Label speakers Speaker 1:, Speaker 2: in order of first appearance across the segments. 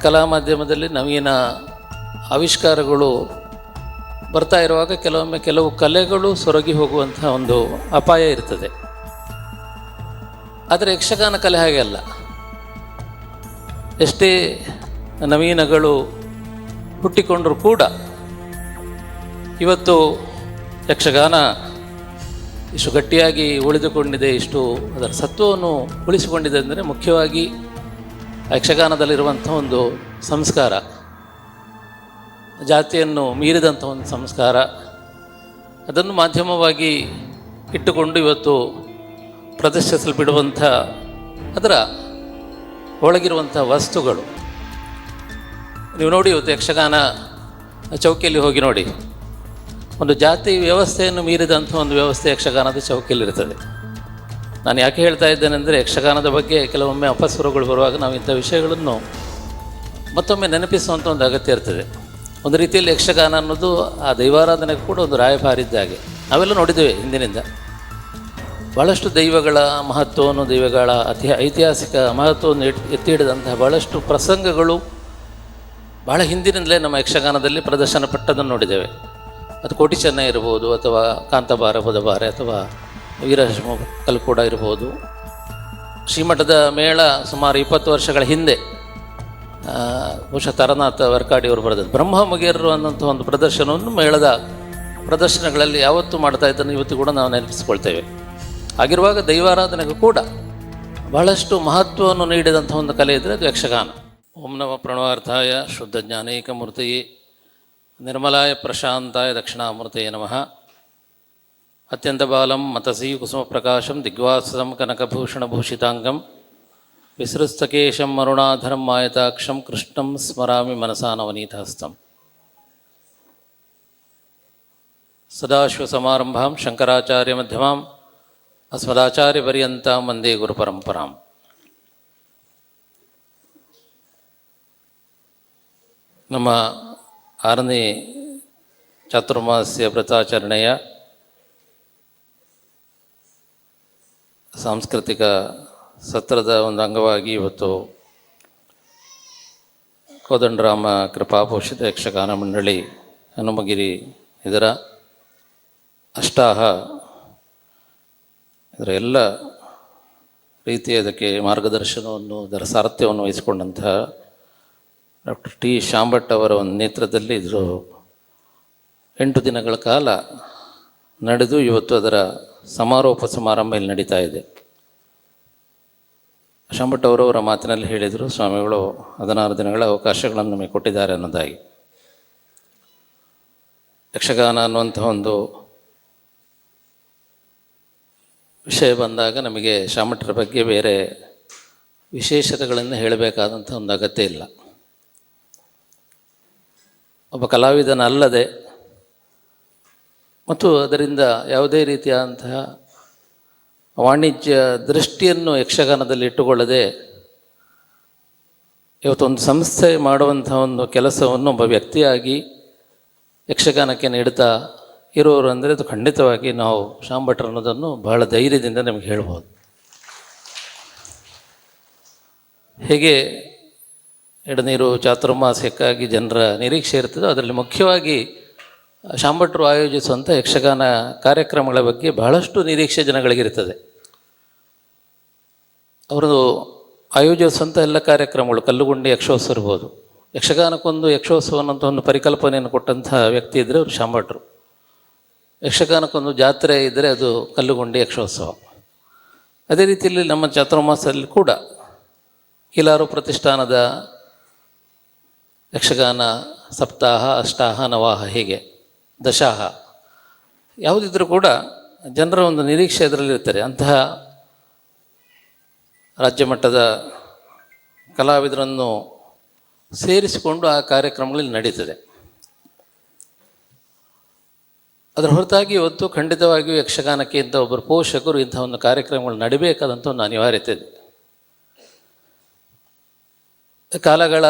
Speaker 1: ಕಲಾ ಮಾಧ್ಯಮದಲ್ಲಿ ನವೀನ ಆವಿಷ್ಕಾರಗಳು ಬರ್ತಾ ಇರುವಾಗ ಕೆಲವೊಮ್ಮೆ ಕೆಲವು ಕಲೆಗಳು ಸೊರಗಿ ಹೋಗುವಂಥ ಒಂದು ಅಪಾಯ ಇರ್ತದೆ. ಆದರೆ ಯಕ್ಷಗಾನ ಕಲೆ ಹಾಗೆ ಅಲ್ಲ. ಎಷ್ಟೇ ನವೀನಗಳು ಹುಟ್ಟಿಕೊಂಡರೂ ಕೂಡ ಇವತ್ತು ಯಕ್ಷಗಾನ ಇಷ್ಟು ಗಟ್ಟಿಯಾಗಿ ಉಳಿದುಕೊಂಡಿದೆ, ಇಷ್ಟು ಅದರ ಸತ್ವವನ್ನು ಉಳಿಸಿಕೊಂಡಿದೆ ಅಂದರೆ ಮುಖ್ಯವಾಗಿ ಯಕ್ಷಗಾನದಲ್ಲಿರುವಂಥ ಒಂದು ಸಂಸ್ಕಾರ, ಜಾತಿಯನ್ನು ಮೀರಿದಂಥ ಒಂದು ಸಂಸ್ಕಾರ, ಅದನ್ನು ಮಾಧ್ಯಮವಾಗಿ ಇಟ್ಟುಕೊಂಡು ಇವತ್ತು ಪ್ರದರ್ಶಿಸಲ್ಬಿಡುವಂಥ ಅದರ ಒಳಗಿರುವಂಥ ವಸ್ತುಗಳು. ನೀವು ನೋಡಿ, ಇವತ್ತು ಯಕ್ಷಗಾನ ಚೌಕಿಯಲ್ಲಿ ಹೋಗಿ ನೋಡಿ, ಒಂದು ಜಾತಿ ವ್ಯವಸ್ಥೆಯನ್ನು ಮೀರಿದಂಥ ಒಂದು ವ್ಯವಸ್ಥೆ ಯಕ್ಷಗಾನದ ಚೌಕಿಯಲ್ಲಿರ್ತದೆ. ನಾನು ಯಾಕೆ ಹೇಳ್ತಾ ಇದ್ದೇನೆಂದರೆ, ಯಕ್ಷಗಾನದ ಬಗ್ಗೆ ಕೆಲವೊಮ್ಮೆ ಅಪಸ್ವರಗಳು ಬರುವಾಗ ನಾವು ಇಂಥ ವಿಷಯಗಳನ್ನು ಮತ್ತೊಮ್ಮೆ ನೆನಪಿಸುವಂಥ ಒಂದು ಅಗತ್ಯ ಇರ್ತದೆ. ಒಂದು ರೀತಿಯಲ್ಲಿ ಯಕ್ಷಗಾನ ಅನ್ನೋದು ಆ ದೈವಾರಾಧನೆಗೆ ಕೂಡ ಒಂದು ರಾಯಭಾರಿದ್ದ ಹಾಗೆ. ನಾವೆಲ್ಲ ನೋಡಿದ್ದೇವೆ ಹಿಂದಿನಿಂದ ಭಾಳಷ್ಟು ದೈವಗಳ ಮಹತ್ವವನ್ನು, ದೈವಗಳ ಐತಿಹಾಸಿಕ ಮಹತ್ವವನ್ನು ಎತ್ತಿ ಹಿಡಿದಂತಹ ಭಾಳಷ್ಟು ಪ್ರಸಂಗಗಳು ಭಾಳ ಹಿಂದಿನಿಂದಲೇ ನಮ್ಮ ಯಕ್ಷಗಾನದಲ್ಲಿ ಪ್ರದರ್ಶನ ಪಟ್ಟದನ್ನು ನೋಡಿದ್ದೇವೆ. ಅದು ಕೋಟಿ ಚೆನ್ನ ಇರ್ಬೋದು, ಅಥವಾ ಕಾಂತಬಾರ ಬುಧಬಾರೆ, ಅಥವಾ ವೀರಹರ್ಷ ಕಲ್ಕೂಡ ಇರ್ಬೋದು. ಶ್ರೀಮಠದ ಮೇಳ ಸುಮಾರು 20 ವರ್ಷಗಳ ಹಿಂದೆ ಬಹುಶಃ ತರನಾಥ ವರ್ಕಾಡಿಯವರು ಬರೆದದ್ದು ಬ್ರಹ್ಮ ಮುಗಿಯರು ಅನ್ನೋಂಥ ಒಂದು ಪ್ರದರ್ಶನವನ್ನು ಮೇಳದ ಪ್ರದರ್ಶನಗಳಲ್ಲಿ ಯಾವತ್ತೂ ಮಾಡ್ತಾ ಇದ್ದನ್ನು ಇವತ್ತು ಕೂಡ ನಾವು ನೆನಪಿಸ್ಕೊಳ್ತೇವೆ. ಹಾಗಿರುವಾಗ ದೈವಾರಾಧನೆಗೂ ಕೂಡ ಬಹಳಷ್ಟು ಮಹತ್ವವನ್ನು ನೀಡಿದಂಥ ಒಂದು ಕಲೆ ಇದ್ದರೆ ಅದು ಯಕ್ಷಗಾನ. ಓಂ ನಮಃ ಪ್ರಣವಾರ್ಥಾಯ ಶುದ್ಧ ಜ್ಞಾನೈಕಮೂರ್ತಿಯೇ ನಿರ್ಮಲಾಯ ಪ್ರಶಾಂತಾಯ ದಕ್ಷಿಣಾಮೂರ್ತಯೇ ನಮಃ. ಅತ್ಯಂತ ಬಾಲಂ ಮತಸೀ ಕುಸುಮ ಪ್ರಕಾಶಂ ದಿಗ್ವಾಸಂ ಕನಕಭೂಷಣಭೂಷಿತಾಂಗಂ ವಿಸೃಸ್ತಕೇಶಂ ಅರುಣಾಧರಂ ಮಾಯತಾಕ್ಷಂ ಕೃಷ್ಣಂ ಸ್ಮರಾಮಿ ಮನಸಾ ನವನೀತಹಸ್ತಂ. ಸದಾಶಿವಸಮಾರಂಭಾಂ ಶಂಕರಾಚಾರ್ಯ ಮಧ್ಯಮಾಂ ಅಸ್ಮದಾಚಾರ್ಯಪರ್ಯಂತಾಂ ವಂದೇ ಗುರುಪರಂಪರಾಂ. ನಮ್ಮ 6ನೇ ಚಾತುರ್ಮಾಸ್ಯ ವ್ರತಾಚರಣೆಯ ಸಾಂಸ್ಕೃತಿಕ ಸತ್ರದ ಒಂದು ಅಂಗವಾಗಿ ಇವತ್ತು ಕೋದಂಡರಾಮ ಕೃಪಾಪೋಷಿತ ಯಕ್ಷಗಾನ ಮಂಡಳಿ ಹನುಮಗಿರಿ ಇದರ ಅಷ್ಟಾಹ, ಇದರ ಎಲ್ಲ ರೀತಿಯ ಇದಕ್ಕೆ ಮಾರ್ಗದರ್ಶನವನ್ನು, ಇದರ ಸಾರಥ್ಯವನ್ನು ವಹಿಸಿಕೊಂಡಂತಹ ಡಾಕ್ಟರ್ ಟಿ ಶಾಂಭಟ್ ಅವರ ಒಂದು ನೇತೃತ್ವದಲ್ಲಿ ಇದು 8 ದಿನಗಳ ಕಾಲ ನಡೆದು ಇವತ್ತು ಅದರ ಸಮಾರೋಪ ಸಮಾರಂಭ ಇಲ್ಲಿ ನಡೀತಾ ಇದೆ. ಶಾಂಭಟ್ ಅವರವರ ಮಾತಿನಲ್ಲಿ ಹೇಳಿದರು, ಸ್ವಾಮಿಗಳು 16 ದಿನಗಳ ಅವಕಾಶಗಳನ್ನು ನಮಗೆ ಕೊಟ್ಟಿದ್ದಾರೆ ಅನ್ನೋದಾಗಿ. ಯಕ್ಷಗಾನ ಅನ್ನುವಂಥ ಒಂದು ವಿಷಯ ಬಂದಾಗ ನಮಗೆ ಶಾಮಠರ ಬಗ್ಗೆ ಬೇರೆ ವಿಶೇಷತೆಗಳನ್ನು ಹೇಳಬೇಕಾದಂಥ ಒಂದು ಅಗತ್ಯ ಇಲ್ಲ. ಒಬ್ಬ ಕಲಾವಿದನಲ್ಲದೆ ಮತ್ತು ಅದರಿಂದ ಯಾವುದೇ ರೀತಿಯಾದಂತಹ ವಾಣಿಜ್ಯ ದೃಷ್ಟಿಯನ್ನು ಯಕ್ಷಗಾನದಲ್ಲಿ ಇಟ್ಟುಕೊಳ್ಳದೆ ಇವತ್ತೊಂದು ಸಂಸ್ಥೆ ಮಾಡುವಂಥ ಒಂದು ಕೆಲಸವನ್ನು ಒಬ್ಬ ವ್ಯಕ್ತಿಯಾಗಿ ಯಕ್ಷಗಾನಕ್ಕೆ ನೀಡ್ತಾ ಇರೋರು ಅಂದರೆ ಅದು ಖಂಡಿತವಾಗಿ ನಾವು ಶಾಂಭಟ್ರು ಅನ್ನೋದನ್ನು ಬಹಳ ಧೈರ್ಯದಿಂದ ನಮಗೆ ಹೇಳ್ಬೋದು. ಹೇಗೆ ಎಡನೀರು ಚಾತುರ್ಮಾಸ್ಯಕ್ಕಾಗಿ ಜನರ ನಿರೀಕ್ಷೆ ಇರ್ತದೋ, ಅದರಲ್ಲಿ ಮುಖ್ಯವಾಗಿ ಶಾಂಭಟ್ರು ಆಯೋಜಿಸುವಂಥ ಯಕ್ಷಗಾನ ಕಾರ್ಯಕ್ರಮಗಳ ಬಗ್ಗೆ ಬಹಳಷ್ಟು ನಿರೀಕ್ಷೆ ಜನಗಳಿಗಿರ್ತದೆ. ಅವರು ಆಯೋಜಿಸುವಂಥ ಎಲ್ಲ ಕಾರ್ಯಕ್ರಮಗಳು, ಕಲ್ಲುಗುಂಡಿ ಯಕ್ಷೋತ್ಸವ ಇರ್ಬೋದು, ಯಕ್ಷಗಾನಕ್ಕೊಂದು ಯಕ್ಷೋತ್ಸವ ಅನ್ನೋಂಥ ಒಂದು ಪರಿಕಲ್ಪನೆಯನ್ನು ಕೊಟ್ಟಂಥ ವ್ಯಕ್ತಿ ಇದ್ದರೆ ಅವರು ಶಾಂಭಟ್ರು. ಯಕ್ಷಗಾನಕ್ಕೊಂದು ಜಾತ್ರೆ ಇದ್ದರೆ ಅದು ಕಲ್ಲುಗುಂಡಿ ಯಕ್ಷೋತ್ಸವ. ಅದೇ ರೀತಿಯಲ್ಲಿ ನಮ್ಮ ಚಾತುರ್ಮಾಸದಲ್ಲಿ ಕೂಡ ಕೀಲಾರು ಪ್ರತಿಷ್ಠಾನದ ಯಕ್ಷಗಾನ ಸಪ್ತಾಹ, ಅಷ್ಟಾಹ, ನವಾಹ, ಹೀಗೆ ದಶಾಹ ಯಾವುದಿದ್ರೂ ಕೂಡ ಜನರ ಒಂದು ನಿರೀಕ್ಷೆ ಅದರಲ್ಲಿರ್ತಾರೆ. ಅಂತಹ ರಾಜ್ಯ ಮಟ್ಟದ ಕಲಾವಿದರನ್ನು ಸೇರಿಸಿಕೊಂಡು ಆ ಕಾರ್ಯಕ್ರಮಗಳಲ್ಲಿ ನಡೀತದೆ. ಅದರ ಹೊರತಾಗಿ ಇವತ್ತು ಖಂಡಿತವಾಗಿಯೂ ಯಕ್ಷಗಾನಕ್ಕೆ ಇಂಥ ಒಬ್ಬರು ಪೋಷಕರು ಇಂಥ ಒಂದು ಕಾರ್ಯಕ್ರಮಗಳು ನಡಿಬೇಕಾದಂಥ ಒಂದು ಅನಿವಾರ್ಯತೆ ಇದೆ. ಕಾಲಗಳ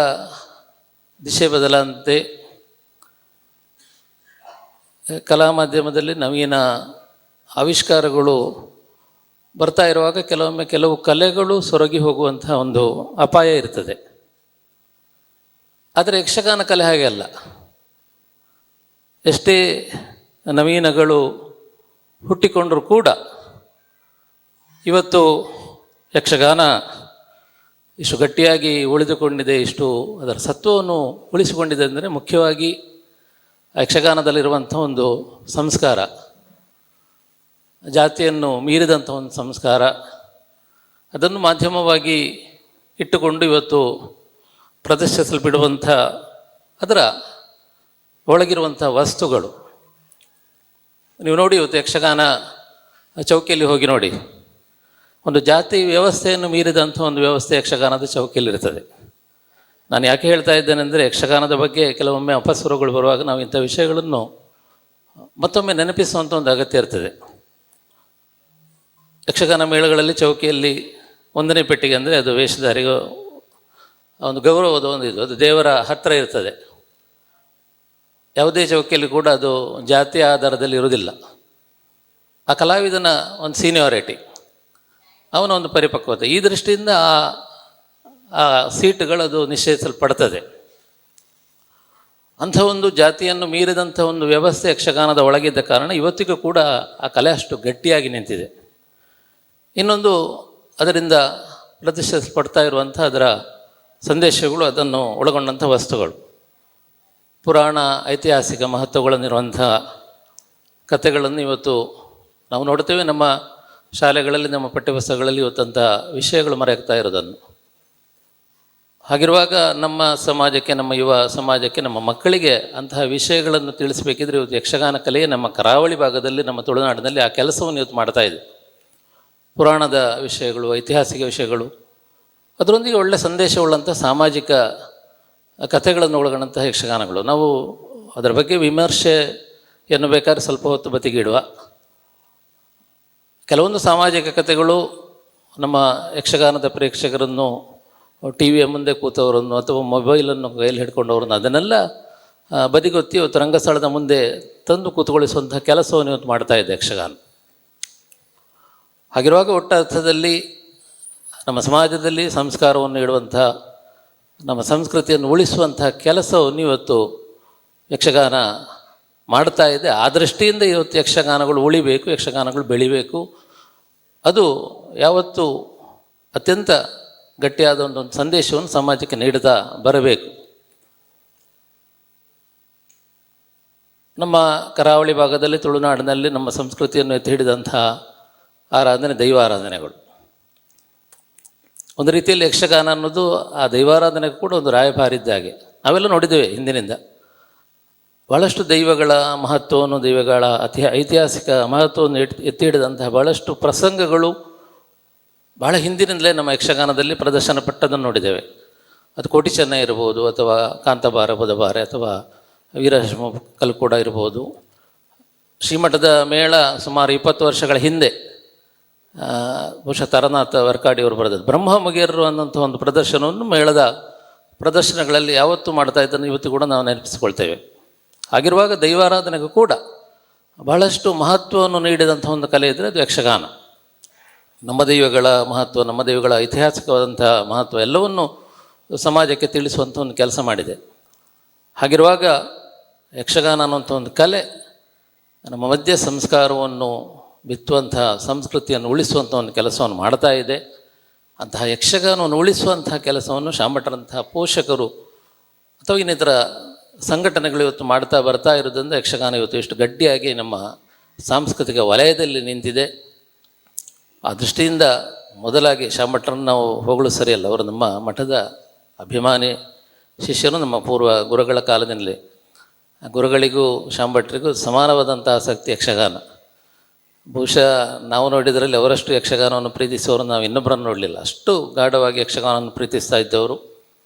Speaker 1: ದಿಶೆ ಬದಲಾದಂತೆ ಕಲಾ ಮಾಧ್ಯಮದಲ್ಲಿ ನವೀನ ಆವಿಷ್ಕಾರಗಳು ಬರ್ತಾ ಇರುವಾಗ ಕೆಲವೊಮ್ಮೆ ಕೆಲವು ಕಲೆಗಳು ಸೊರಗಿ ಹೋಗುವಂಥ ಒಂದು ಅಪಾಯ ಇರ್ತದೆ. ಆದರೆ ಯಕ್ಷಗಾನ ಕಲೆ ಹಾಗೆ ಅಲ್ಲ. ಎಷ್ಟೇ ನವೀನಗಳು ಹುಟ್ಟಿಕೊಂಡರೂ ಕೂಡ ಇವತ್ತು ಯಕ್ಷಗಾನ ಇಷ್ಟು ಗಟ್ಟಿಯಾಗಿ ಉಳಿದುಕೊಂಡಿದೆ, ಇಷ್ಟು ಅದರ ಸತ್ವವನ್ನು ಉಳಿಸಿಕೊಂಡಿದೆ ಅಂದರೆ ಮುಖ್ಯವಾಗಿ ಯಕ್ಷಗಾನದಲ್ಲಿರುವಂಥ ಒಂದು ಸಂಸ್ಕಾರ, ಜಾತಿಯನ್ನು ಮೀರಿದಂಥ ಒಂದು ಸಂಸ್ಕಾರ, ಅದನ್ನು ಮಾಧ್ಯಮವಾಗಿ ಇಟ್ಟುಕೊಂಡು ಇವತ್ತು ಪ್ರದರ್ಶಿಸಲ್ಪಡುವಂಥ ಅದರ ಒಳಗಿರುವಂಥ ವಸ್ತುಗಳು. ನೀವು ನೋಡಿ, ಇವತ್ತು ಯಕ್ಷಗಾನ ಚೌಕಿಯಲ್ಲಿ ಹೋಗಿ ನೋಡಿ, ಒಂದು ಜಾತಿ ವ್ಯವಸ್ಥೆಯನ್ನು ಮೀರಿದಂಥ ಒಂದು ವ್ಯವಸ್ಥೆ ಯಕ್ಷಗಾನದ ಚೌಕಿಯಲ್ಲಿರ್ತದೆ. ನಾನು ಯಾಕೆ ಹೇಳ್ತಾ ಇದ್ದೇನೆಂದರೆ, ಯಕ್ಷಗಾನದ ಬಗ್ಗೆ ಕೆಲವೊಮ್ಮೆ ಅಪಸ್ವರಗಳು ಬರುವಾಗ ನಾವು ಇಂಥ ವಿಷಯಗಳನ್ನು ಮತ್ತೊಮ್ಮೆ ನೆನಪಿಸುವಂಥ ಒಂದು ಅಗತ್ಯ ಇರ್ತದೆ. ಯಕ್ಷಗಾನ ಮೇಳಗಳಲ್ಲಿ ಚೌಕಿಯಲ್ಲಿ 1ನೇ ಪೆಟ್ಟಿಗೆ ಅಂದರೆ ಅದು ವೇಷಧಾರಿಗೂ ಒಂದು ಗೌರವದ ಒಂದು ಇದು, ಅದು ದೇವರ ಹತ್ತಿರ ಇರ್ತದೆ. ಯಾವುದೇ ಚೌಕಿಯಲ್ಲಿ ಕೂಡ ಅದು ಜಾತಿಯ ಆಧಾರದಲ್ಲಿ ಇರುವುದಿಲ್ಲ. ಆ ಕಲಾವಿದನ ಒಂದು ಸೀನಿಯಾರಿಟಿ, ಅವನ ಒಂದು ಪರಿಪಕ್ವತೆ, ಈ ದೃಷ್ಟಿಯಿಂದ ಆ ಸೀಟುಗಳು ಅದು ನಿಶ್ಚಯಿಸಲ್ಪಡ್ತದೆ. ಅಂಥ ಒಂದು ಜಾತಿಯನ್ನು ಮೀರಿದಂಥ ಒಂದು ವ್ಯವಸ್ಥೆ ಯಕ್ಷಗಾನದ ಒಳಗಿದ್ದ ಕಾರಣ ಇವತ್ತಿಗೂ ಕೂಡ ಆ ಕಲೆ ಅಷ್ಟು ಗಟ್ಟಿಯಾಗಿ ನಿಂತಿದೆ. ಇನ್ನೊಂದು, ಅದರಿಂದ ಪ್ರದರ್ಶಿಸಲ್ಪಡ್ತಾ ಇರುವಂಥ ಅದರ ಸಂದೇಶಗಳು, ಅದನ್ನು ಒಳಗೊಂಡಂಥ ವಸ್ತುಗಳು, ಪುರಾಣ ಐತಿಹಾಸಿಕ ಮಹತ್ವಗಳನ್ನಿರುವಂಥ ಕಥೆಗಳನ್ನು ಇವತ್ತು ನಾವು ನೋಡ್ತೇವೆ. ನಮ್ಮ ಶಾಲೆಗಳಲ್ಲಿ, ನಮ್ಮ ಪಠ್ಯಪುಸ್ತಕಗಳಲ್ಲಿ ಇವತ್ತಂಥ ವಿಷಯಗಳು ಮರೆಯಾಗ್ತಾ ಇರೋದನ್ನು. ಹಾಗಿರುವಾಗ ನಮ್ಮ ಸಮಾಜಕ್ಕೆ, ನಮ್ಮ ಯುವ ಸಮಾಜಕ್ಕೆ, ನಮ್ಮ ಮಕ್ಕಳಿಗೆ ಅಂತಹ ವಿಷಯಗಳನ್ನು ತಿಳಿಸಬೇಕಿದ್ರೆ ಇವತ್ತು ಯಕ್ಷಗಾನ ಕಲೆಯೇ ನಮ್ಮ ಕರಾವಳಿ ಭಾಗದಲ್ಲಿ, ನಮ್ಮ ತುಳುನಾಡಿನಲ್ಲಿ ಆ ಕೆಲಸವನ್ನು ಇವತ್ತು ಮಾಡ್ತಾ ಇದೆ. ಪುರಾಣದ ವಿಷಯಗಳು, ಐತಿಹಾಸಿಕ ವಿಷಯಗಳು, ಅದರೊಂದಿಗೆ ಒಳ್ಳೆಯ ಸಂದೇಶವುಳ್ಳಂಥ ಸಾಮಾಜಿಕ ಕಥೆಗಳನ್ನು ಒಳಗೊಂಡಂತಹ ಯಕ್ಷಗಾನಗಳು. ನಾವು ಅದರ ಬಗ್ಗೆ ವಿಮರ್ಶೆ ಎನ್ನಬೇಕಾದ್ರೆ ಸ್ವಲ್ಪ ಹೊತ್ತು ಬದಿಗಿಡುವ. ಕೆಲವೊಂದು ಸಾಮಾಜಿಕ ಕಥೆಗಳು ನಮ್ಮ ಯಕ್ಷಗಾನದ ಪ್ರೇಕ್ಷಕರನ್ನು, ಟಿ ವಿಯ ಮುಂದೆ ಕೂತವರನ್ನು ಅಥವಾ ಮೊಬೈಲನ್ನು ಕೈಯಲ್ಲಿ ಹಿಡ್ಕೊಂಡವರನ್ನು ಅದನ್ನೆಲ್ಲ ಬದಿಗೊತ್ತಿ ಇವತ್ತು ರಂಗಸ್ಥಳದ ಮುಂದೆ ತಂದು ಕೂತ್ಕೊಳ್ಳಿಸುವಂಥ ಕೆಲಸವನ್ನು ಇವತ್ತು ಮಾಡ್ತಾ ಇದೆ ಯಕ್ಷಗಾನ. ಹಾಗಿರುವಾಗ ಒಟ್ಟರ್ಥದಲ್ಲಿ ನಮ್ಮ ಸಮಾಜದಲ್ಲಿ ಸಂಸ್ಕಾರವನ್ನು ಇಡುವಂಥ, ನಮ್ಮ ಸಂಸ್ಕೃತಿಯನ್ನು ಉಳಿಸುವಂಥ ಕೆಲಸವನ್ನು ಇವತ್ತು ಯಕ್ಷಗಾನ ಮಾಡ್ತಾ ಇದೆ. ಆ ದೃಷ್ಟಿಯಿಂದ ಇವತ್ತು ಯಕ್ಷಗಾನಗಳು ಉಳಿಬೇಕು, ಯಕ್ಷಗಾನಗಳು ಬೆಳಿಬೇಕು. ಅದು ಯಾವತ್ತೂ ಅತ್ಯಂತ ಗಟ್ಟಿಯಾದ ಒಂದು ಸಂದೇಶವನ್ನು ಸಮಾಜಕ್ಕೆ ನೀಡುತ್ತಾ ಬರಬೇಕು. ನಮ್ಮ ಕರಾವಳಿ ಭಾಗದಲ್ಲಿ, ತುಳುನಾಡಿನಲ್ಲಿ ನಮ್ಮ ಸಂಸ್ಕೃತಿಯನ್ನು ಎತ್ತಿ ಹಿಡಿದಂಥ ಆರಾಧನೆ ದೈವಾರಾಧನೆಗಳು. ಒಂದು ರೀತಿಯಲ್ಲಿ ಯಕ್ಷಗಾನ ಅನ್ನೋದು ಆ ದೈವಾರಾಧನೆಗೂ ಕೂಡ ಒಂದು ರಾಯಭಾರಿದ್ದಾಗೆ. ನಾವೆಲ್ಲ ನೋಡಿದ್ದೇವೆ ಹಿಂದಿನಿಂದ. ಭಾಳಷ್ಟು ದೈವಗಳ ಮಹತ್ವವನ್ನು, ದೈವಗಳ ಐತಿಹಾಸಿಕ ಮಹತ್ವವನ್ನು ಎತ್ತಿ ಹಿಡಿದಂತಹ ಭಾಳಷ್ಟು ಪ್ರಸಂಗಗಳು ಭಾಳ ಹಿಂದಿನಿಂದಲೇ ನಮ್ಮ ಯಕ್ಷಗಾನದಲ್ಲಿ ಪ್ರದರ್ಶನ ಪಟ್ಟದನ್ನು ನೋಡಿದ್ದೇವೆ. ಅದು ಕೋಟಿ ಚೆನ್ನ ಇರ್ಬೋದು, ಅಥವಾ ಕಾಂತಬಾರ ಬುಧಬಾರೆ, ಅಥವಾ ವೀರಹರ್ಷ ಕಲ್ಕೂಡ ಇರ್ಬೋದು. ಶ್ರೀಮಠದ ಮೇಳ ಸುಮಾರು 20 ವರ್ಷಗಳ ಹಿಂದೆ ಬಹುಶಃ ತಾರನಾಥ ವರ್ಕಾಡಿಯವರು ಬರೆದದ್ದು ಬ್ರಹ್ಮಮುಗಿಯರು ಅನ್ನೋಂಥ ಒಂದು ಪ್ರದರ್ಶನವನ್ನು ಮೇಳದ ಪ್ರದರ್ಶನಗಳಲ್ಲಿ ಯಾವತ್ತೂ ಮಾಡ್ತಾ ಇದ್ದನ್ನು ಇವತ್ತು ಕೂಡ ನಾವು ನೆನಪಿಸ್ಕೊಳ್ತೇವೆ. ಹಾಗಿರುವಾಗ ದೈವಾರಾಧನೆಗೂ ಕೂಡ ಬಹಳಷ್ಟು ಮಹತ್ವವನ್ನು ನೀಡಿದಂಥ ಒಂದು ಕಲೆ ಇದ್ದರೆ ಅದು ಯಕ್ಷಗಾನ. ನಮ್ಮ ದೈವಗಳ ಮಹತ್ವ, ನಮ್ಮ ದೈವಗಳ ಐತಿಹಾಸಿಕವಾದಂಥ ಮಹತ್ವ ಎಲ್ಲವನ್ನು ಸಮಾಜಕ್ಕೆ ತಿಳಿಸುವಂಥ ಒಂದು ಕೆಲಸ ಮಾಡಿದೆ. ಹಾಗಿರುವಾಗ ಯಕ್ಷಗಾನ ಅನ್ನುವಂಥ ಒಂದು ಕಲೆ ನಮ್ಮ ಮಧ್ಯ ಸಂಸ್ಕಾರವನ್ನು ಬಿತ್ತುವಂಥ, ಸಂಸ್ಕೃತಿಯನ್ನು ಉಳಿಸುವಂಥ ಒಂದು ಕೆಲಸವನ್ನು ಮಾಡ್ತಾ ಇದೆ. ಅಂತಹ ಯಕ್ಷಗಾನವನ್ನು ಉಳಿಸುವಂಥ ಕೆಲಸವನ್ನು ಶಾಮಠರಂತಹ ಪೋಷಕರು ಅಥವಾ ಇನ್ನಿತರ ಸಂಘಟನೆಗಳು ಇವತ್ತು ಮಾಡ್ತಾ ಬರ್ತಾ ಇರೋದ್ರಿಂದ ಯಕ್ಷಗಾನ ಇವತ್ತು ಎಷ್ಟು ಗಟ್ಟಿಯಾಗಿ ನಮ್ಮ ಸಾಂಸ್ಕೃತಿಕ ವಲಯದಲ್ಲಿ ನಿಂತಿದೆ. ಆ ದೃಷ್ಟಿಯಿಂದ ಮೊದಲಾಗಿ ಶಾಮಠರನ್ನು ನಾವು ಹೋಗಲು ಸರಿಯಲ್ಲ. ಅವರು ನಮ್ಮ ಮಠದ ಅಭಿಮಾನಿ ಶಿಷ್ಯರು, ನಮ್ಮ ಪೂರ್ವ ಗುರುಗಳ ಕಾಲದಲ್ಲಿ. ಗುರುಗಳಿಗೂ ಶಾಮಠರಿಗೂ ಸಮಾನವಾದಂಥ ಆಸಕ್ತಿ ಯಕ್ಷಗಾನ. ಬಹುಶಃ ನಾವು ನೋಡಿದ್ರಲ್ಲಿ ಅವರಷ್ಟು ಯಕ್ಷಗಾನವನ್ನು ಪ್ರೀತಿಸುವವರು ನಾವು ಇನ್ನೊಬ್ಬರನ್ನು ನೋಡಲಿಲ್ಲ. ಅಷ್ಟು ಗಾಢವಾಗಿ ಯಕ್ಷಗಾನವನ್ನು ಪ್ರೀತಿಸ್ತಾ ಇದ್ದವರು.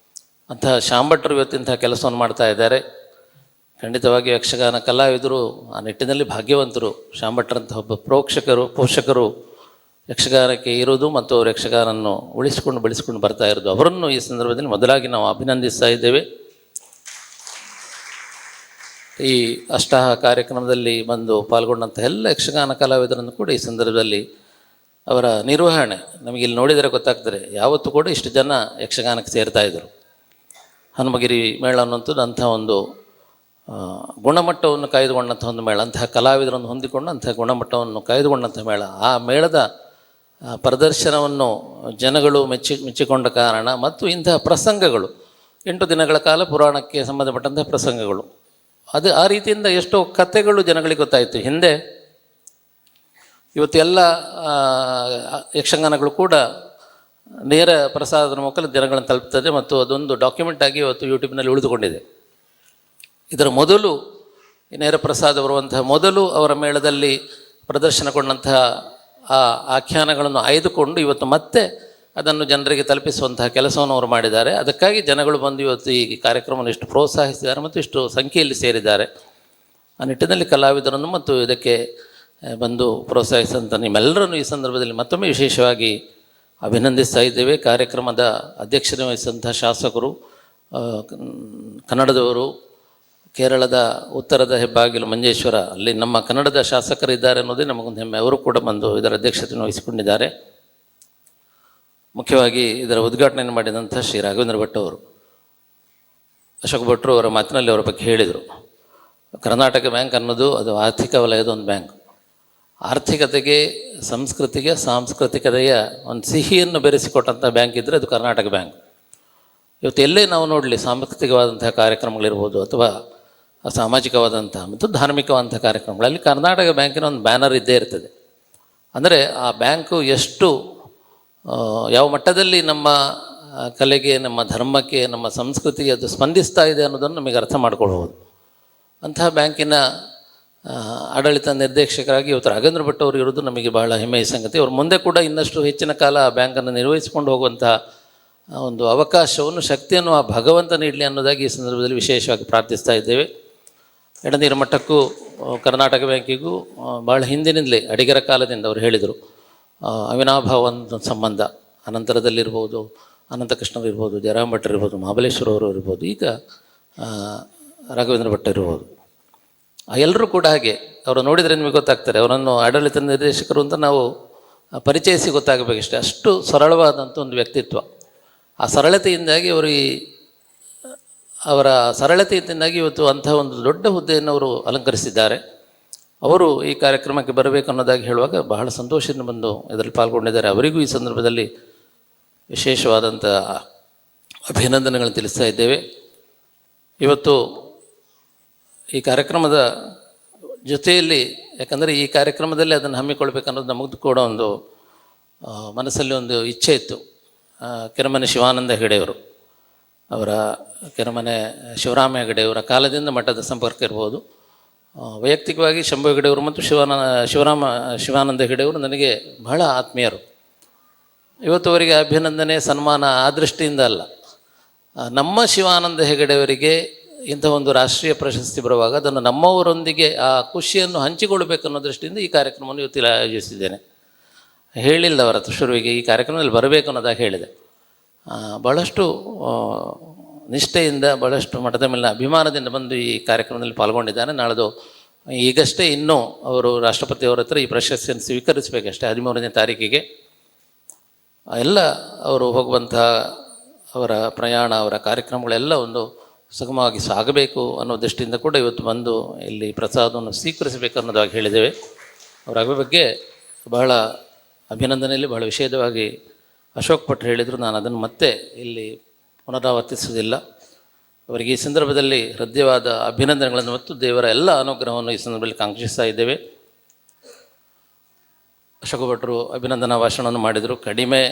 Speaker 1: ಅಂತಹ ಶಾಂಭಟ್ರು ಇವತ್ತಿಂತಹ ಕೆಲಸವನ್ನು ಮಾಡ್ತಾ ಇದ್ದಾರೆ. ಖಂಡಿತವಾಗಿ ಯಕ್ಷಗಾನ ಕಲಾವಿದರು ಆ ನಿಟ್ಟಿನಲ್ಲಿ ಭಾಗ್ಯವಂತರು. ಶಾಂಭಟ್ರಂತಹ ಒಬ್ಬ ಪೋಷಕರು ಯಕ್ಷಗಾನಕ್ಕೆ ಇರೋದು ಮತ್ತು ಅವರು ಯಕ್ಷಗಾನವನ್ನು ಉಳಿಸಿಕೊಂಡು ಬೆಳೆಸ್ಕೊಂಡು ಬರ್ತಾ ಇರೋದು, ಅವರನ್ನು ಈ ಸಂದರ್ಭದಲ್ಲಿ ಮೊದಲಾಗಿ ನಾವು ಅಭಿನಂದಿಸ್ತಾ ಇದ್ದೇವೆ. ಈ ಅಷ್ಟಾಹ ಕಾರ್ಯಕ್ರಮದಲ್ಲಿ ಬಂದು ಪಾಲ್ಗೊಂಡಂಥ ಎಲ್ಲ ಯಕ್ಷಗಾನ ಕಲಾವಿದರನ್ನು ಕೂಡ ಈ ಸಂದರ್ಭದಲ್ಲಿ ಅವರ ನಿರ್ವಹಣೆ ನಮಗೆ ಇಲ್ಲಿ ನೋಡಿದರೆ ಗೊತ್ತಾಗ್ತದೆ. ಯಾವತ್ತೂ ಕೂಡ ಇಷ್ಟು ಜನ ಯಕ್ಷಗಾನಕ್ಕೆ ಸೇರ್ತಾಯಿದ್ರು. ಹನುಮಗಿರಿ ಮೇಳ ಅನ್ನುವಂಥದ್ದು ಅಂಥ ಒಂದು ಗುಣಮಟ್ಟವನ್ನು ಕಾಯ್ದುಕೊಂಡಂಥ ಒಂದು ಮೇಳ, ಅಂತಹ ಕಲಾವಿದರನ್ನು ಹೊಂದಿಕೊಂಡು ಅಂತಹ ಗುಣಮಟ್ಟವನ್ನು ಕಾಯ್ದುಕೊಂಡಂಥ ಮೇಳ. ಆ ಮೇಳದ ಪ್ರದರ್ಶನವನ್ನು ಜನಗಳು ಮೆಚ್ಚಿಕೊಂಡ ಕಾರಣ ಮತ್ತು ಇಂತಹ ಪ್ರಸಂಗಗಳು 8 ದಿನಗಳ ಕಾಲ ಪುರಾಣಕ್ಕೆ ಸಂಬಂಧಪಟ್ಟಂತಹ ಪ್ರಸಂಗಗಳು, ಅದು ಆ ರೀತಿಯಿಂದ ಎಷ್ಟೋ ಕಥೆಗಳು ಜನಗಳಿಗೆ ಗೊತ್ತಾಯಿತು. ಹಿಂದೆ ಇವತ್ತು ಎಲ್ಲ ಯಕ್ಷಗಾನಗಳು ಕೂಡ ನೇರ ಪ್ರಸಾದದ ಮೂಲಕ ಜನಗಳನ್ನು ತಲುಪ್ತದೆ ಮತ್ತು ಅದೊಂದು ಡಾಕ್ಯುಮೆಂಟ್ ಆಗಿ ಇವತ್ತು ಯೂಟ್ಯೂಬ್ನಲ್ಲಿ ಉಳಿದುಕೊಂಡಿದೆ. ಇದರ ಮೊದಲು ನೇರ ಪ್ರಸಾದ ಬರುವಂತಹ ಮೊದಲು ಅವರ ಮೇಳದಲ್ಲಿ ಪ್ರದರ್ಶನಗೊಂಡಂತಹ ಆ ಆಖ್ಯಾನಗಳನ್ನು ಆಯ್ದುಕೊಂಡು ಇವತ್ತು ಮತ್ತೆ ಅದನ್ನು ಜನರಿಗೆ ತಲುಪಿಸುವಂತಹ ಕೆಲಸವನ್ನು ಅವರು ಮಾಡಿದ್ದಾರೆ. ಅದಕ್ಕಾಗಿ ಜನಗಳು ಬಂದು ಇವತ್ತು ಈ ಕಾರ್ಯಕ್ರಮವನ್ನು ಇಷ್ಟು ಪ್ರೋತ್ಸಾಹಿಸಿದ್ದಾರೆ ಮತ್ತು ಇಷ್ಟು ಸಂಖ್ಯೆಯಲ್ಲಿ ಸೇರಿದ್ದಾರೆ. ಆ ನಿಟ್ಟಿನಲ್ಲಿ ಕಲಾವಿದರನ್ನು ಮತ್ತು ಇದಕ್ಕೆ ಬಂದು ಪ್ರೋತ್ಸಾಹಿಸಿದಂಥ ನಿಮ್ಮೆಲ್ಲರನ್ನು ಈ ಸಂದರ್ಭದಲ್ಲಿ ಮತ್ತೊಮ್ಮೆ ವಿಶೇಷವಾಗಿ ಅಭಿನಂದಿಸ್ತಾ ಇದ್ದೇವೆ. ಕಾರ್ಯಕ್ರಮದ ಅಧ್ಯಕ್ಷತೆ ವಹಿಸಿದಂಥ ಶಾಸಕರು, ಕನ್ನಡದವರು, ಕೇರಳದ ಉತ್ತರದ ಹೆಬ್ಬಾಗಿಲು ಮಂಜೇಶ್ವರ, ಅಲ್ಲಿ ನಮ್ಮ ಕನ್ನಡದ ಶಾಸಕರಿದ್ದಾರೆ ಅನ್ನೋದೇ ನಮಗೊಂದು ಹೆಮ್ಮೆ. ಅವರು ಕೂಡ ಬಂದು ಇದರ ಅಧ್ಯಕ್ಷತೆಯನ್ನು ವಹಿಸಿಕೊಂಡಿದ್ದಾರೆ. ಮುಖ್ಯವಾಗಿ ಇದರ ಉದ್ಘಾಟನೆಯನ್ನು ಮಾಡಿದಂಥ ಶ್ರೀ ರಾಘವೇಂದ್ರ ಭಟ್ ಅವರು, ಅಶೋಕ್ ಭಟ್ರು ಅವರ ಮಾತಿನಲ್ಲಿ ಅವರ ಬಗ್ಗೆ ಹೇಳಿದರು, ಕರ್ನಾಟಕ ಬ್ಯಾಂಕ್ ಅನ್ನೋದು ಅದು ಆರ್ಥಿಕ ವಲಯದ ಒಂದು ಬ್ಯಾಂಕ್. ಆರ್ಥಿಕತೆಗೆ, ಸಂಸ್ಕೃತಿಗೆ, ಸಾಂಸ್ಕೃತಿಕತೆಯ ಒಂದು ಸಿಹಿಯನ್ನು ಬೆರೆಸಿಕೊಟ್ಟಂಥ ಬ್ಯಾಂಕ್ ಇದ್ದರೆ ಅದು ಕರ್ನಾಟಕ ಬ್ಯಾಂಕ್. ಇವತ್ತು ಎಲ್ಲೇ ನಾವು ನೋಡಲಿ ಸಾಂಸ್ಕೃತಿಕವಾದಂತಹ ಕಾರ್ಯಕ್ರಮಗಳಿರ್ಬೋದು ಅಥವಾ ಸಾಮಾಜಿಕವಾದಂಥ ಮತ್ತು ಧಾರ್ಮಿಕವಾದಂಥ ಕಾರ್ಯಕ್ರಮಗಳಲ್ಲಿ ಕರ್ನಾಟಕ ಬ್ಯಾಂಕಿನ ಒಂದು ಬ್ಯಾನರ್ ಇದ್ದೇ ಇರ್ತದೆ. ಅಂದರೆ ಆ ಬ್ಯಾಂಕು ಎಷ್ಟು ಯಾವ ಮಟ್ಟದಲ್ಲಿ ನಮ್ಮ ಕಲೆಗೆ, ನಮ್ಮ ಧರ್ಮಕ್ಕೆ, ನಮ್ಮ ಸಂಸ್ಕೃತಿಗೆ ಅದು ಸ್ಪಂದಿಸ್ತಾ ಇದೆ ಅನ್ನೋದನ್ನು ನಮಗೆ ಅರ್ಥ ಮಾಡ್ಕೊಳ್ಬೋದು. ಅಂತಹ ಬ್ಯಾಂಕಿನ ಆಡಳಿತ ನಿರ್ದೇಶಕರಾಗಿ ಇವತ್ತು ರಾಘವೇಂದ್ರ ಭಟ್ ಅವರು ಇರೋದು ನಮಗೆ ಬಹಳ ಹೆಮ್ಮೆಯ ಸಂಗತಿ. ಅವರು ಮುಂದೆ ಕೂಡ ಇನ್ನಷ್ಟು ಹೆಚ್ಚಿನ ಕಾಲ ಆ ಬ್ಯಾಂಕನ್ನು ನಿರ್ವಹಿಸಿಕೊಂಡು ಹೋಗುವಂಥ ಒಂದು ಅವಕಾಶವನ್ನು, ಶಕ್ತಿಯನ್ನು ಆ ಭಗವಂತ ನೀಡಲಿ ಅನ್ನೋದಾಗಿ ಈ ಸಂದರ್ಭದಲ್ಲಿ ವಿಶೇಷವಾಗಿ ಪ್ರಾರ್ಥಿಸ್ತಾ ಇದ್ದೇವೆ. ಎಡನೀರ ಮಟ್ಟಕ್ಕೂ ಕರ್ನಾಟಕ ಬ್ಯಾಂಕಿಗೂ ಭಾಳ ಹಿಂದಿನಿಂದಲೇ ಅಡಿಗರ ಕಾಲದಿಂದ ಅವರು ಹೇಳಿದರು ಅವಿನಾಭಾವ ಒಂದು ಸಂಬಂಧ. ಅನಂತರದಲ್ಲಿರ್ಬೋದು, ಅನಂತಕೃಷ್ಣರಿರ್ಬೋದು, ಜಯರಾಮ್ ಭಟ್ ಇರ್ಬೋದು, ಮಹಾಬಲೇಶ್ವರ ಅವರು ಇರ್ಬೋದು, ಈಗ ರಾಘವೇಂದ್ರ ಭಟ್ ಇರ್ಬೋದು, ಎಲ್ಲರೂ ಕೂಡ ಹಾಗೆ. ಅವರು ನೋಡಿದರೆ ನಿಮಗೆ ಗೊತ್ತಾಗ್ತಾರೆ. ಅವರನ್ನು ಆಡಳಿತ ನಿರ್ದೇಶಕರು ಅಂತ ನಾವು ಪರಿಚಯಿಸಿ ಗೊತ್ತಾಗಬೇಕಷ್ಟೇ. ಅಷ್ಟು ಸರಳವಾದಂಥ ಒಂದು ವ್ಯಕ್ತಿತ್ವ. ಆ ಸರಳತೆಯಿಂದಾಗಿ ಅವರ ಸರಳತೆಯಿಂದಾಗಿ ಇವತ್ತು ಅಂತಹ ಒಂದು ದೊಡ್ಡ ಹುದ್ದೆಯನ್ನು ಅವರು ಅಲಂಕರಿಸಿದ್ದಾರೆ. ಅವರು ಈ ಕಾರ್ಯಕ್ರಮಕ್ಕೆ ಬರಬೇಕು ಅನ್ನೋದಾಗಿ ಹೇಳುವಾಗ ಬಹಳ ಸಂತೋಷದಿಂದ ಬಂದು ಇದರಲ್ಲಿ ಪಾಲ್ಗೊಂಡಿದ್ದಾರೆ. ಅವರಿಗೂ ಈ ಸಂದರ್ಭದಲ್ಲಿ ವಿಶೇಷವಾದಂಥ ಅಭಿನಂದನೆಗಳನ್ನು ತಿಳಿಸ್ತಾ ಇದ್ದೇವೆ. ಇವತ್ತು ಈ ಕಾರ್ಯಕ್ರಮದ ಜೊತೆಯಲ್ಲಿ, ಯಾಕಂದರೆ ಈ ಕಾರ್ಯಕ್ರಮದಲ್ಲಿ ಅದನ್ನು ಹಮ್ಮಿಕೊಳ್ಬೇಕನ್ನೋದು ನಮಗೂ ಕೂಡ ಒಂದು ಮನಸ್ಸಲ್ಲಿ ಒಂದು ಇಚ್ಛೆ ಇತ್ತು. ಕೆರೆಮನೆ ಶಿವಾನಂದ ಹೆಗಡೆಯವರು, ಅವರ ಕೆರೆಮನೆ ಶಿವರಾಮ ಹೆಗಡೆಯವರ ಕಾಲದಿಂದ ಮಠದ ಸಂಪರ್ಕ ಇರ್ಬೋದು. ವೈಯಕ್ತಿಕವಾಗಿ ಶಂಭು ಹೆಗಡೆಯವರು ಮತ್ತು ಶಿವಾನಂದ ಹೆಗಡೆಯವರು ನನಗೆ ಬಹಳ ಆತ್ಮೀಯರು. ಇವತ್ತು ಅವರಿಗೆ ಅಭಿನಂದನೆ, ಸನ್ಮಾನ ಆ ದೃಷ್ಟಿಯಿಂದ ಅಲ್ಲ, ನಮ್ಮ ಶಿವಾನಂದ ಹೆಗಡೆಯವರಿಗೆ ಇಂಥ ಒಂದು ರಾಷ್ಟ್ರೀಯ ಪ್ರಶಸ್ತಿ ಬರುವಾಗ ಅದನ್ನು ನಮ್ಮವರೊಂದಿಗೆ ಆ ಖುಷಿಯನ್ನು ಹಂಚಿಕೊಳ್ಬೇಕನ್ನೋ ದೃಷ್ಟಿಯಿಂದ ಈ ಕಾರ್ಯಕ್ರಮವನ್ನು ಇವತ್ತಿಲ್ಲಿ ಆಯೋಜಿಸಿದ್ದೇನೆ. ಹೇಳಿಲ್ಲ ಅವರ ಶುರುವಿಗೆ ಈ ಕಾರ್ಯಕ್ರಮದಲ್ಲಿ ಬರಬೇಕು ಅನ್ನೋದಾಗಿ ಹೇಳಿದೆ. ಭಾಳಷ್ಟು ನಿಷ್ಠೆಯಿಂದ, ಭಾಳಷ್ಟು ಮಠದ ಮೇಲಿನ ಅಭಿಮಾನದಿಂದ ಬಂದು ಈ ಕಾರ್ಯಕ್ರಮದಲ್ಲಿ ಪಾಲ್ಗೊಂಡಿದ್ದಾನೆ. ನಾಳೆದು ಈಗಷ್ಟೇ ಇನ್ನೂ ಅವರು ರಾಷ್ಟ್ರಪತಿಯವರ ಹತ್ರ ಈ ಪ್ರಶಸ್ತಿಯನ್ನು ಸ್ವೀಕರಿಸಬೇಕಷ್ಟೇ, 13ನೇ ತಾರೀಕಿಗೆ. ಎಲ್ಲ ಅವರು ಹೋಗುವಂಥ ಅವರ ಪ್ರಯಾಣ, ಅವರ ಕಾರ್ಯಕ್ರಮಗಳೆಲ್ಲ ಒಂದು ಸುಗಮವಾಗಿ ಸಾಗಬೇಕು ಅನ್ನೋ ದೃಷ್ಟಿಯಿಂದ ಕೂಡ ಇವತ್ತು ಬಂದು ಇಲ್ಲಿ ಪ್ರಸಾದವನ್ನು ಸ್ವೀಕರಿಸಬೇಕು ಅನ್ನೋದಾಗಿ ಹೇಳಿದ್ದೇವೆ. ಅವರ ಬಗ್ಗೆ ಬಹಳ ಅಭಿನಂದನೆಯಲ್ಲಿ ಬಹಳ ವಿಷೇದವಾಗಿ ಅಶೋಕ್ ಭಟ್ ಹೇಳಿದರು. ನಾನು ಅದನ್ನು ಮತ್ತೆ ಇಲ್ಲಿ ಪುನರಾವರ್ತಿಸುವುದಿಲ್ಲ. ಅವರಿಗೆ ಈ ಸಂದರ್ಭದಲ್ಲಿ ಹೃದಯವಾದ ಅಭಿನಂದನೆಗಳನ್ನು ಮತ್ತು ದೇವರ ಎಲ್ಲ ಅನುಗ್ರಹವನ್ನು ಈ ಸಂದರ್ಭದಲ್ಲಿ ಕಾಂಕ್ಷಿಸ್ತಾ ಇದ್ದೇವೆ. ಅಶೋಕ್ ಭಟ್ರು ಅಭಿನಂದನಾ ಭಾಷಣವನ್ನು ಮಾಡಿದರು. ಕಡಿಮೆ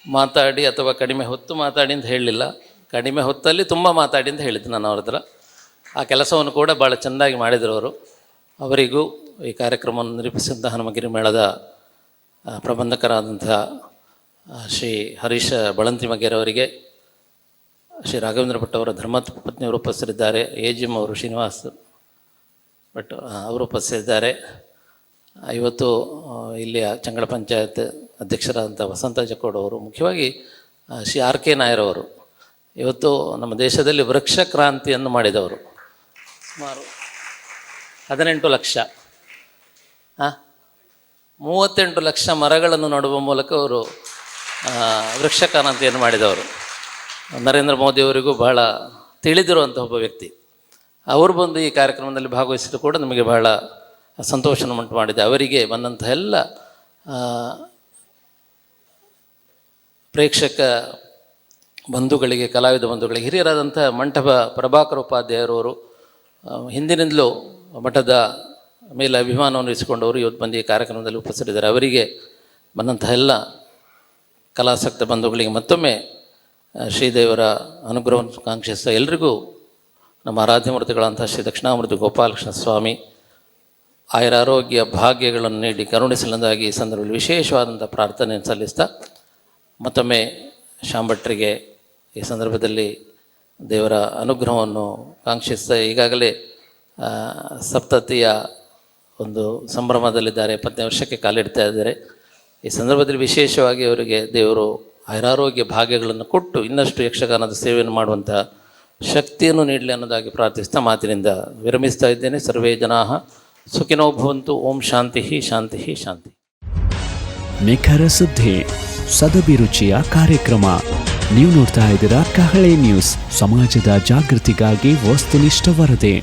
Speaker 1: ಮಾತಾಡಿ ಅಥವಾ ಕಡಿಮೆ ಹೊತ್ತು ಮಾತಾಡಿ ಅಂತ ಹೇಳಲಿಲ್ಲ, ಕಡಿಮೆ ಹೊತ್ತಲ್ಲಿ ತುಂಬ ಮಾತಾಡಿ ಅಂತ ಹೇಳಿದ್ದು ನಾನು ಅವ್ರ ಹತ್ರ. ಆ ಕೆಲಸವನ್ನು ಕೂಡ ಭಾಳ ಚೆಂದಾಗಿ ಮಾಡಿದರು ಅವರು. ಅವರಿಗೂ ಈ ಕಾರ್ಯಕ್ರಮವನ್ನು ನಿರೂಪಿಸಿದಂಥ ಹನುಮಗಿರಿ ಮೇಳದ ಪ್ರಬಂಧಕರಾದಂಥ ಶ್ರೀ ಹರೀಶ ಬಳಂತಿಮಗೆರವರಿಗೆ, ಶ್ರೀ ರಾಘವೇಂದ್ರ ಭಟ್ ಅವರ ಧರ್ಮಪತ್ನಿಯವರು ಉಪಸ್ಥಿತರಿದ್ದಾರೆ, ಎಜಿಎಂ ಅವರು ಶ್ರೀನಿವಾಸ್ ಭಟ್ ಅವರು ಉಪಸ್ಥಿತರಿದ್ದಾರೆ. ಇವತ್ತು ಇಲ್ಲಿಯ ಚಂಗಳ ಪಂಚಾಯತ್ ಅಧ್ಯಕ್ಷರಾದಂಥ ವಸಂತ ಜಕ್ಕೋಡ್ ಅವರು, ಮುಖ್ಯವಾಗಿ ಶ್ರೀ ಆರ್ ಕೆ ನಾಯರವರು ಇವತ್ತು ನಮ್ಮ ದೇಶದಲ್ಲಿ ವೃಕ್ಷ ಕ್ರಾಂತಿಯನ್ನು ಮಾಡಿದವರು. ಸುಮಾರು 18 ಲಕ್ಷ 38 ಲಕ್ಷ ಮರಗಳನ್ನು ನೆಡುವ ಮೂಲಕ ಅವರು ವೃಕ್ಷ ಕ್ರಾಂತಿಯನ್ನು ಮಾಡಿದವರು. ನರೇಂದ್ರ ಮೋದಿಯವರಿಗೂ ಬಹಳ ತಿಳಿದಿರುವಂಥ ಒಬ್ಬ ವ್ಯಕ್ತಿ. ಅವರು ಬಂದು ಈ ಕಾರ್ಯಕ್ರಮದಲ್ಲಿ ಭಾಗವಹಿಸಿದ್ದು ಕೂಡ ನಮಗೆ ಬಹಳ ಸಂತೋಷನ ಉಂಟು ಮಾಡಿದೆ. ಅವರಿಗೆ ಬಂದಂಥ ಎಲ್ಲ ಪ್ರೇಕ್ಷಕ ಬಂಧುಗಳಿಗೆ, ಕಲಾವಿದ ಬಂಧುಗಳಿಗೆ, ಹಿರಿಯರಾದಂಥ ಮಂಟಪ ಪ್ರಭಾಕರ ಉಪಾಧ್ಯಾಯರವರು ಹಿಂದಿನಿಂದಲೂ ಮಠದ ಮೇಲೆ ಅಭಿಮಾನವನ್ನು ಇರಿಸಿಕೊಂಡವರು ಇವತ್ತು ಬಂದು ಈ ಕಾರ್ಯಕ್ರಮದಲ್ಲಿ ಉಪಸ್ಥಿತರಿದ್ದಾರೆ. ಅವರಿಗೆ ಬಂದಂತಹ ಎಲ್ಲ ಕಲಾಸಕ್ತ ಬಂಧುಗಳಿಗೆ ಮತ್ತೊಮ್ಮೆ ಶ್ರೀದೇವರ ಅನುಗ್ರಹವನ್ನು ಕಾಂಕ್ಷಿಸ್ತಾ ಎಲ್ರಿಗೂ ನಮ್ಮ ಆರಾಧ್ಯ ಮೂರ್ತಿಗಳಂಥ ಶ್ರೀ ದಕ್ಷಿಣಾಮೂರ್ತಿ ಗೋಪಾಲಕೃಷ್ಣ ಸ್ವಾಮಿ ಆಯುರಾರೋಗ್ಯ ಭಾಗ್ಯಗಳನ್ನು ನೀಡಿ ಕರುಣಿಸಲೆಂದಾಗಿ ಈ ಸಂದರ್ಭದಲ್ಲಿ ವಿಶೇಷವಾದಂಥ ಪ್ರಾರ್ಥನೆಯನ್ನು ಸಲ್ಲಿಸ್ತಾ ಮತ್ತೊಮ್ಮೆ ಶಾಂಭಟ್ರಿಗೆ ಈ ಸಂದರ್ಭದಲ್ಲಿ ದೇವರ ಅನುಗ್ರಹವನ್ನು ಕಾಂಕ್ಷಿಸ್ತಾ ಈಗಾಗಲೇ ಸಪ್ತತಿಯ ಒಂದು ಸಂಭ್ರಮದಲ್ಲಿದ್ದಾರೆ, 20ನೇ ವರ್ಷಕ್ಕೆ ಕಾಲಿಡ್ತಾ ಇದ್ದಾರೆ. ಈ ಸಂದರ್ಭದಲ್ಲಿ ವಿಶೇಷವಾಗಿ ಅವರಿಗೆ ದೇವರು ಆಯುರಾರೋಗ್ಯ ಭಾಗ್ಯಗಳನ್ನು ಕೊಟ್ಟು ಇನ್ನಷ್ಟು ಯಕ್ಷಗಾನದ ಸೇವೆಯನ್ನು ಮಾಡುವಂಥ ಶಕ್ತಿಯನ್ನು ನೀಡಲಿ ಅನ್ನೋದಾಗಿ ಪ್ರಾರ್ಥಿಸ್ತಾ ಮಾತಿನಿಂದ ವಿರಮಿಸ್ತಾ ಇದ್ದೇನೆ. ಸರ್ವೇ ಜನಾಃ ಸುಖಿನೋ ಭವಂತು. ಓಂ ಶಾಂತಿ ಶಾಂತಿ ಶಾಂತಿ.
Speaker 2: ನಿಖರ ಸುದ್ದಿ, ಸದಭಿರುಚಿಯ ಕಾರ್ಯಕ್ರಮ. ನೀವು ನೋಡ್ತಾ ಇದ್ದೀರಾ ಕಹಳೆ ನ್ಯೂಸ್, ಸಮಾಜದ ಜಾಗೃತಿಗಾಗಿ ವಸ್ತುನಿಷ್ಠ ವರದಿ.